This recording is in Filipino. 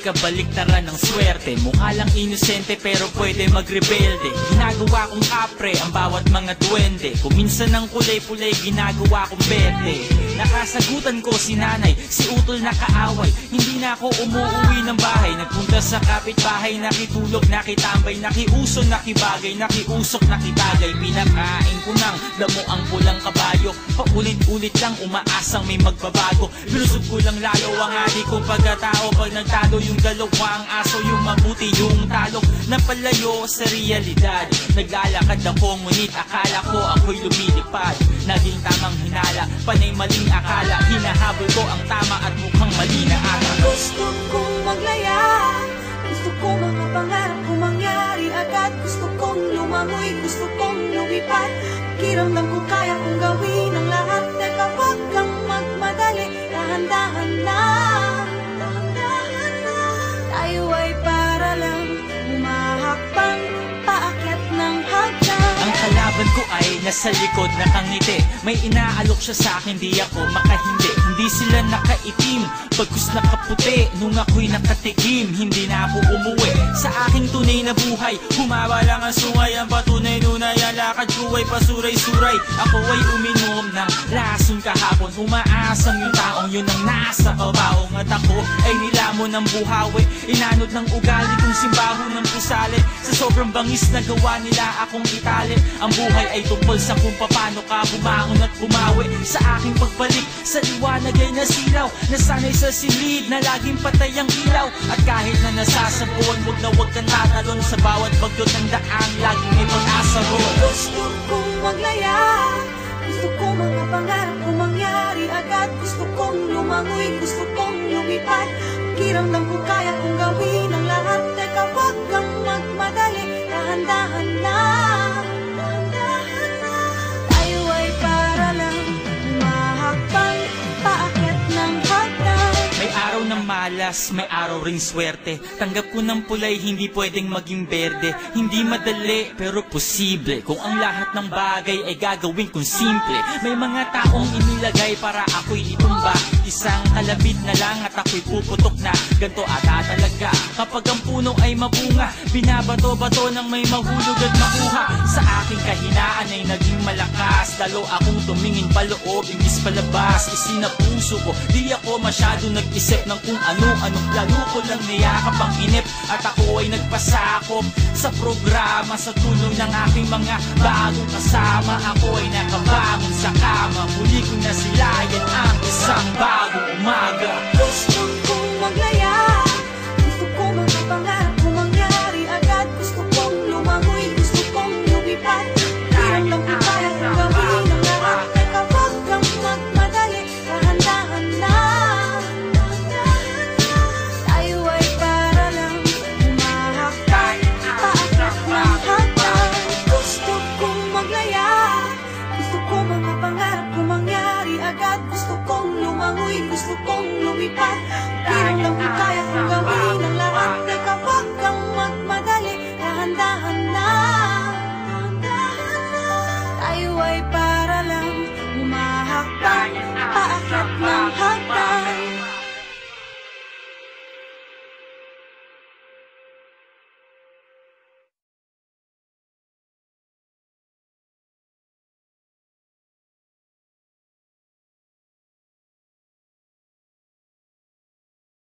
kabaliktaran ng swerte. Mukha lang inosente pero pwede magrebelde. Ginagawa kong kapre ang bawat mga duwende. Kung minsan ng kulay-pulay ginagawa kong berde. Nakasagutan ko si nanay, si utol na kaaway. Hindi na ako umuwi ng bahay. Nagpunta sa kapitbahay, nakitulog, nakitambay, nakiuso, nakibagay, nakiusok, nakitagay. Pinakain ko ng damo ang pulang kabayo. Paulit-ulit lang umaasang may magbabago. Binusog ko lang lalo ang adik kong pagkatao. Pag nagtalo yung dalawang aso, yung mabuti yung talo. Napalayo sa realidad. Naglalakad ako ngunit akala ko ako'y lumilipad. Naging tamang hinala, panay maling akala. Hinahabol ko ang tama at mukhang mali na ata. Gusto kong maglaya, gusto kong mga pangarap kong mangyari agad. Gusto kong lumangoy, gusto kong lumipad. Pakiramdam ko kaya kong gawin ang lahat. Teka, wag kang magmadali, dahan-dahan na. Tayo ay para lang humahakbang paakyat ng hagdan. Ang kalaban ko ay nasa likod, nakangiti. May inaalok siya sa akin, di ako makahindi. Hindi sila nakaitim, bagkus nakaputi. Nung ako'y nakatikim, hindi na ako umuwi sa aking tunay na buhay. Humaba lang ang sungay, ang patunay-nunay. Ang lakad ko ay pasuray-suray. Ako ay uminom ng lason kahapon. Umaasang yung taong yun ang nasa kabaong. At ako ay nilamon ng buhawi. Inanod ng ugali kong simbaho ng pusali. Sa sobrang bangis na gawa nila akong itali. Ang buhay ay tungkol sa kung paano ka bumangon at bumawi. Sa aking pagbalik sa liwanag ay nasilaw. Nasanay sa silid na laging patay ang ilaw. At kahit na nasasabuan, wag kang tatalon. Sa bawat bagdot ng daan, laging may pag-asa roon. Gusto kong maglaya, gusto kong mga pangarap kong mangyari agad. Gusto kong lumangoy, gusto kong lumipad. Pakiramdam ko kaya kong gawin ang lahat. Teka, wag kang magmadali, dahan-dahan na. Tayo ay para lang humahakbang paakyat ng hagdan. May araw ng malas, may araw ring swerte. Tanggap ko ng pulay, hindi pwedeng maging berde. Hindi madali, pero posible. Kung ang lahat ng bagay ay gagawin kong simple. May mga taong inilagay para ako'y itumba. Isang kalabit na lang at ako'y puputok na. Ganto ata talaga kapag ang puno ay mabunga. Binabato-bato ng may mahulog at makuha. Sa aking kahinaan ay naging malakas. Lalo akong tumingin paloob, imbis palabas. Isinapuso ko, di ako masyado nag-isip ng kung ano-ano. Lalo ko lang niyakap ang inip. At ako ay nagpasakop sa programa. Sa tulong ng aking mga bagong kasama, ako ay nakabangon sa kama. Muli ko na silayan ang isang bagong umaga. Gusto ko